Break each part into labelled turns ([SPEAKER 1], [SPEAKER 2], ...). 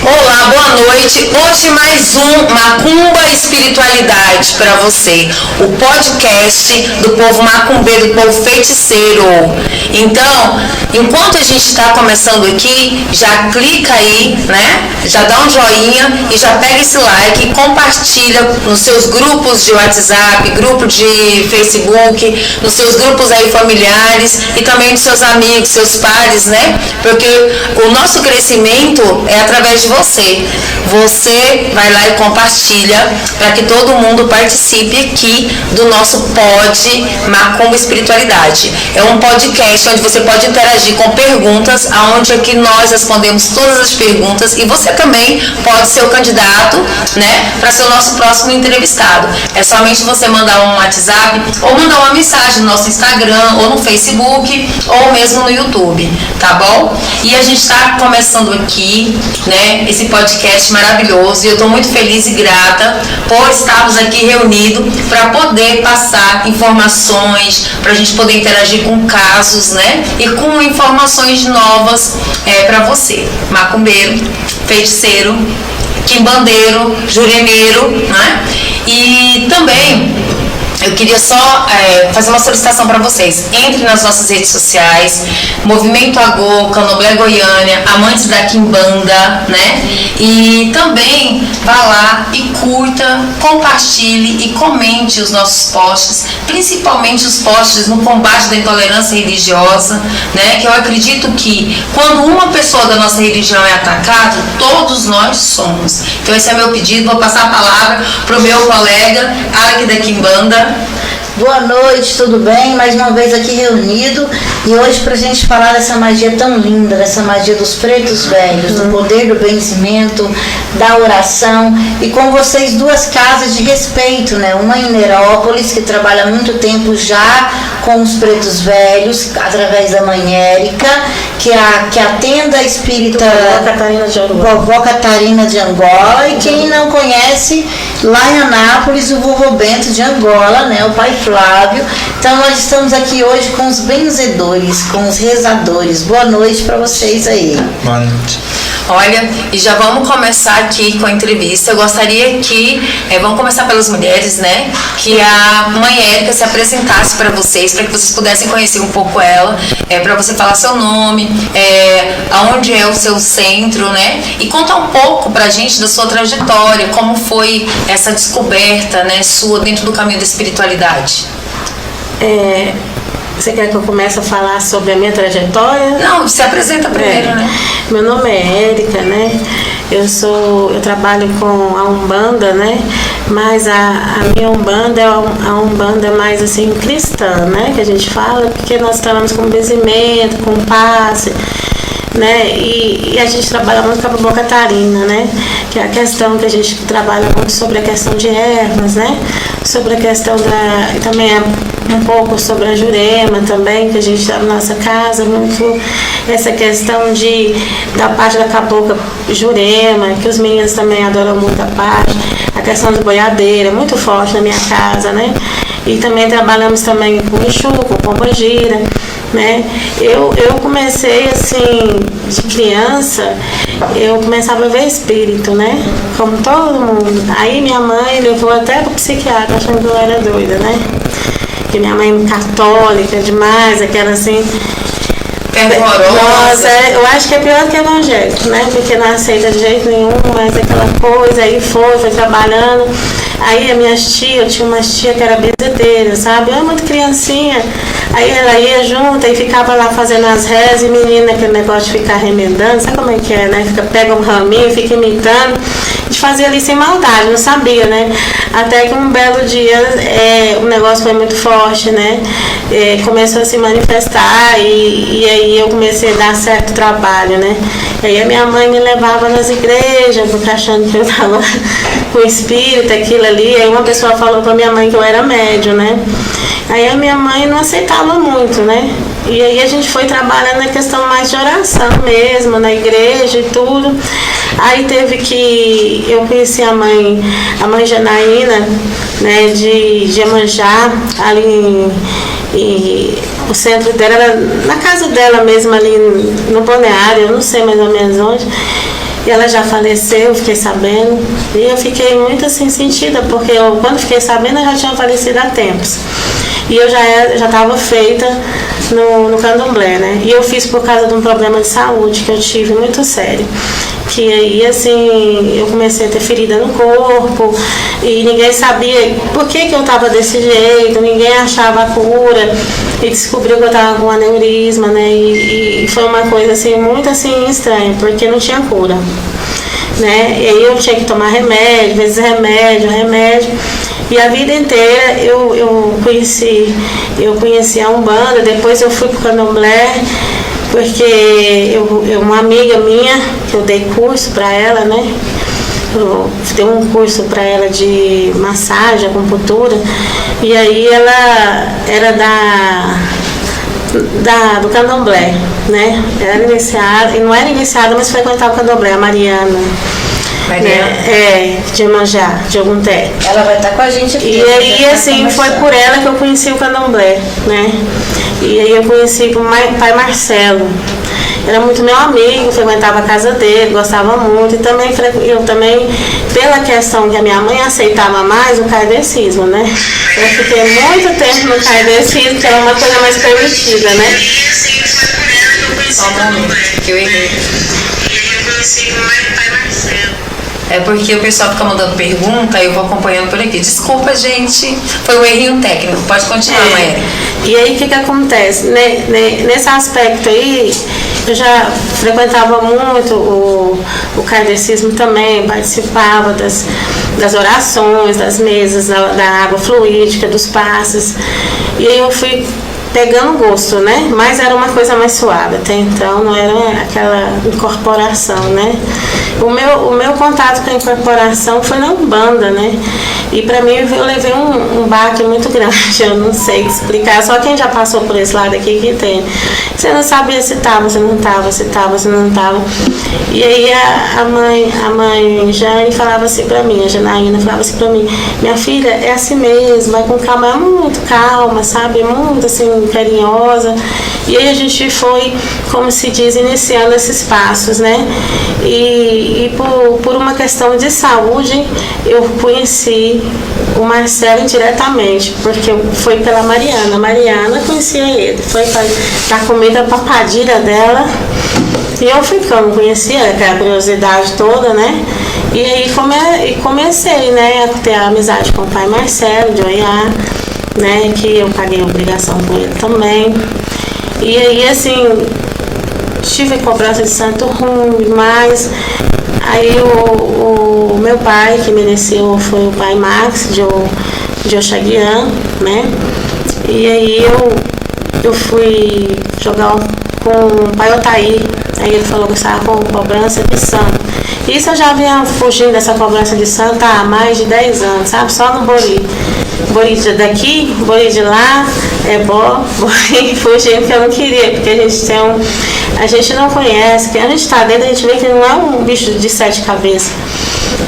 [SPEAKER 1] Olá, boa noite. Hoje mais um Macumba Espiritualidade para você, o podcast do povo macumbeiro, do povo feiticeiro. Então, enquanto a gente está começando aqui, já clica aí, né? Já dá um joinha e já pega esse like e compartilha nos seus grupos de WhatsApp, grupo de Facebook, nos seus grupos aí familiares e também dos seus amigos, seus pares, né? Porque o nosso crescimento é através de você. Você vai lá e compartilha para que todo mundo participe aqui do nosso Pod Macumba Espiritualidade. É um podcast onde você pode interagir com perguntas, aonde aqui nós respondemos todas as perguntas e você também pode ser o candidato, né, para ser o nosso próximo entrevistado. É somente você mandar um WhatsApp ou mandar uma mensagem no nosso Instagram ou no Facebook ou mesmo no YouTube, tá bom? E a gente está começando aqui, né, esse podcast maravilhoso e eu estou muito feliz e grata por estarmos aqui reunidos para poder passar informações, para a gente poder interagir com casos, né, e com informações novas para você, macumbeiro, feiticeiro, quimbandeiro, juremeiro, né? E também eu queria só fazer uma solicitação para vocês. Entre nas nossas redes sociais, Movimento Agô, Candomblé Goiânia, Amantes da Quimbanda, né? E também vá lá e curta, compartilhe e comente os nossos posts, principalmente os posts no combate da intolerância religiosa, né? Que eu acredito que quando uma pessoa da nossa religião é atacada, todos nós somos. Então esse é meu pedido. Vou passar a palavra para o meu colega Alec da Quimbanda.
[SPEAKER 2] Boa noite, tudo bem? Mais uma vez aqui reunido e hoje pra gente falar dessa magia tão linda, dessa magia dos pretos velhos, do poder do benzimento, da oração e com vocês duas casas de respeito, né? Uma em Nerópolis, que trabalha há muito tempo já com os pretos velhos, através da mãe Érica, que é a tenda espírita Vovó Catarina de Angola, e quem não conhece, lá em Anápolis, o Vovô Bento de Angola, né? O pai Flávio. Então nós estamos aqui hoje com os benzedores, com os rezadores. Boa noite para vocês aí.
[SPEAKER 3] Boa noite.
[SPEAKER 1] Olha, e já vamos começar aqui com a entrevista. Eu gostaria que, vamos começar pelas mulheres, né? Que a mãe Érica se apresentasse para vocês, para que vocês pudessem conhecer um pouco ela, para você falar seu nome, aonde é o seu centro, né? E contar um pouco pra gente da sua trajetória, como foi essa descoberta, né, sua dentro do caminho da espiritualidade.
[SPEAKER 4] Você quer que eu comece a falar sobre a minha trajetória?
[SPEAKER 1] Não, se apresenta primeiro, né?
[SPEAKER 4] Meu nome é Érica, né? Eu trabalho com a Umbanda, né? Mas a minha Umbanda é a Umbanda mais assim cristã, né? Que a gente fala, porque nós trabalhamos com benzimento, com passe, né? E a gente trabalha muito com a Vovó Catarina, né? Que é a questão que a gente trabalha muito sobre a questão de ervas, né? Sobre a questão e também um pouco sobre a Jurema também, que a gente está na nossa casa, muito essa questão da parte da cabocla Jurema, que os meninos também adoram muito a questão de boiadeira, muito forte na minha casa, né? E também trabalhamos também com Exu, com Pombagira, né? Eu comecei assim, de criança, eu começava a ver espírito, né? Como todo mundo. Aí minha mãe levou até pro psiquiatra, achando que eu era doida, né? Porque minha mãe é católica demais, aquela assim... Nossa, eu acho que é pior que evangélico, né? Porque não aceita de jeito nenhum, mas aquela coisa, aí foi trabalhando. Aí a minha tia, eu tinha uma tia que era benzedeira, sabe? Eu era muito criancinha. Aí ela ia junto e ficava lá fazendo as rezas, e menina, aquele negócio de ficar remendando, sabe como é que é, né? Pega um raminho, fica imitando. A gente fazia ali sem maldade, não sabia, né? Até que um belo dia o negócio foi muito forte, né? Começou a se manifestar e aí eu comecei a dar certo trabalho, né? E aí a minha mãe me levava nas igrejas, porque achando que eu estava com espírito, aquilo ali. Aí uma pessoa falou pra minha mãe que eu era médium, né? Aí a minha mãe não aceitava muito, né? E aí a gente foi trabalhando na questão mais de oração mesmo, na igreja e tudo. Aí teve que... Eu conheci a mãe Janaína, né, de Iemanjá, ali o centro dela era na casa dela mesmo, ali no balneário, eu não sei mais ou menos onde. E ela já faleceu, eu fiquei sabendo. E eu fiquei muito assim sentida, porque quando fiquei sabendo, ela já tinha falecido há tempos. E eu já estava feita no candomblé, né? E eu fiz por causa de um problema de saúde que eu tive muito sério. Que aí, assim, eu comecei a ter ferida no corpo e ninguém sabia por que eu estava desse jeito, ninguém achava a cura e descobriu que eu estava com aneurisma, né? E foi uma coisa, assim, muito, assim, estranha, porque não tinha cura, né? E aí eu tinha que tomar remédio, às vezes remédio. E a vida inteira eu conheci a Umbanda, depois eu fui pro Candomblé, porque uma amiga minha, que eu dei curso para ela, né? Eu dei um curso para ela de massagem, acupuntura, e aí ela era do Candomblé, né? Era iniciada, e não era iniciada, mas frequentava o Candomblé, a Mariana. De Iemanjá, de Ogunté.
[SPEAKER 2] Ela vai estar com a gente aqui.
[SPEAKER 4] E aí, assim, foi por ela que eu conheci o Candomblé, né? E aí eu conheci o pai Marcelo. Era muito meu amigo, frequentava a casa dele, gostava muito. E também, eu também, pela questão que a minha mãe aceitava mais o kardecismo, né? Eu fiquei muito tempo no kardecismo, que era uma coisa mais permitida, né?
[SPEAKER 1] Só um momento, que eu errei.
[SPEAKER 4] E aí eu conheci o pai Marcelo.
[SPEAKER 1] É porque o pessoal fica mandando pergunta e eu vou acompanhando por aqui. Desculpa, gente. Foi um errinho técnico. Pode continuar, Maíra.
[SPEAKER 4] E aí, o que acontece? Nesse aspecto aí, eu já frequentava muito o kardecismo também, participava das orações, das mesas, da água fluídica, dos passes. E aí eu fui pegando gosto, né? Mas era uma coisa mais suave. Até então não era aquela incorporação, né? O meu contato com a incorporação foi na Umbanda, né? E pra mim eu levei um baque muito grande, eu não sei explicar, só quem já passou por esse lado aqui que tem. Você não sabia se tava, se não tava, se tava, se não tava. E aí a mãe Jane falava assim pra mim, a Janaína falava assim pra mim, minha filha, é assim mesmo, vai com calma, é muito calma, sabe? Muito assim, carinhosa. E aí a gente foi, como se diz, iniciando esses passos, né? E por uma questão de saúde, eu conheci o Marcelo indiretamente, porque foi pela Mariana. A Mariana conhecia ele, foi para dar comida para a padilha dela. E eu fui, porque eu não conhecia, aquela curiosidade toda, né? E aí comecei, né, a ter a amizade com o pai Marcelo, de Oiá, né? Que eu paguei obrigação com ele também. E aí, assim, tive cobrança de santo ruim, mas aí o meu pai, que me iniciou, foi o pai Max, de Oxaguian, né? E aí eu fui jogar com o pai Otaí, aí ele falou que estava com cobrança de santo. Isso eu já vinha fugindo dessa cobrança de santo há mais de 10 anos, sabe? Só no Bori. Bori daqui, Bori de lá, Bori fugindo, que eu não queria, porque a gente não conhece, que a gente está dentro, a gente vê que não é um bicho de 7 cabeças.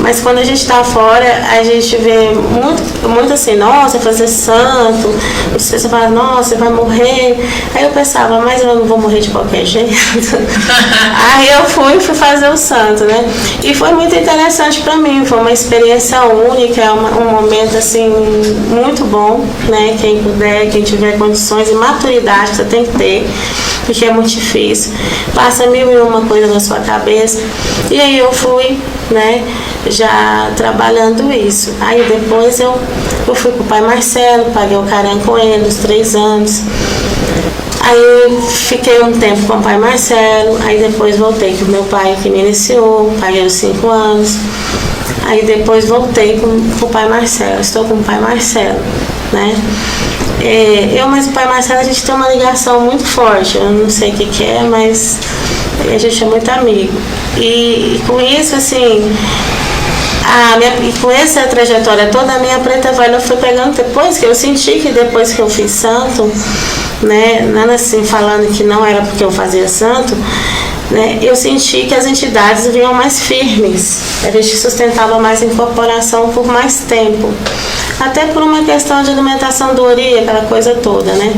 [SPEAKER 4] Mas quando a gente está fora, a gente vê muito assim, nossa, fazer santo, você fala, nossa, vai morrer. Aí eu pensava, mas eu não vou morrer de qualquer jeito. Aí eu fui fazer o santo, né? E foi muito interessante para mim, foi uma experiência única, um momento assim, muito bom, né? Quem puder, quem tiver condições e maturidade, você tem que ter, porque é muito difícil. Passa 1001 coisa na sua cabeça. E aí eu fui, né, já trabalhando isso. Aí depois eu fui com o pai Marcelo, paguei o caran com ele, os 3 anos. Aí fiquei um tempo com o pai Marcelo, aí depois voltei com o meu pai que me iniciou, paguei os 5 anos. Aí depois voltei com o pai Marcelo, estou com o pai Marcelo, né? Mas o pai Marcelo, a gente tem uma ligação muito forte, eu não sei o que é, mas a gente é muito amigo. E com isso, assim, com essa trajetória toda, a minha preta velha foi pegando depois, que eu senti que depois que eu fiz santo, né, nada assim falando que não era porque eu fazia santo, né, eu senti que as entidades vinham mais firmes, a gente sustentava mais a incorporação por mais tempo, até por uma questão de alimentação do ori, aquela coisa toda, né.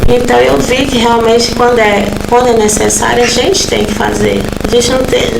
[SPEAKER 4] Então eu vi que realmente quando é necessário a gente tem que fazer, a gente não tem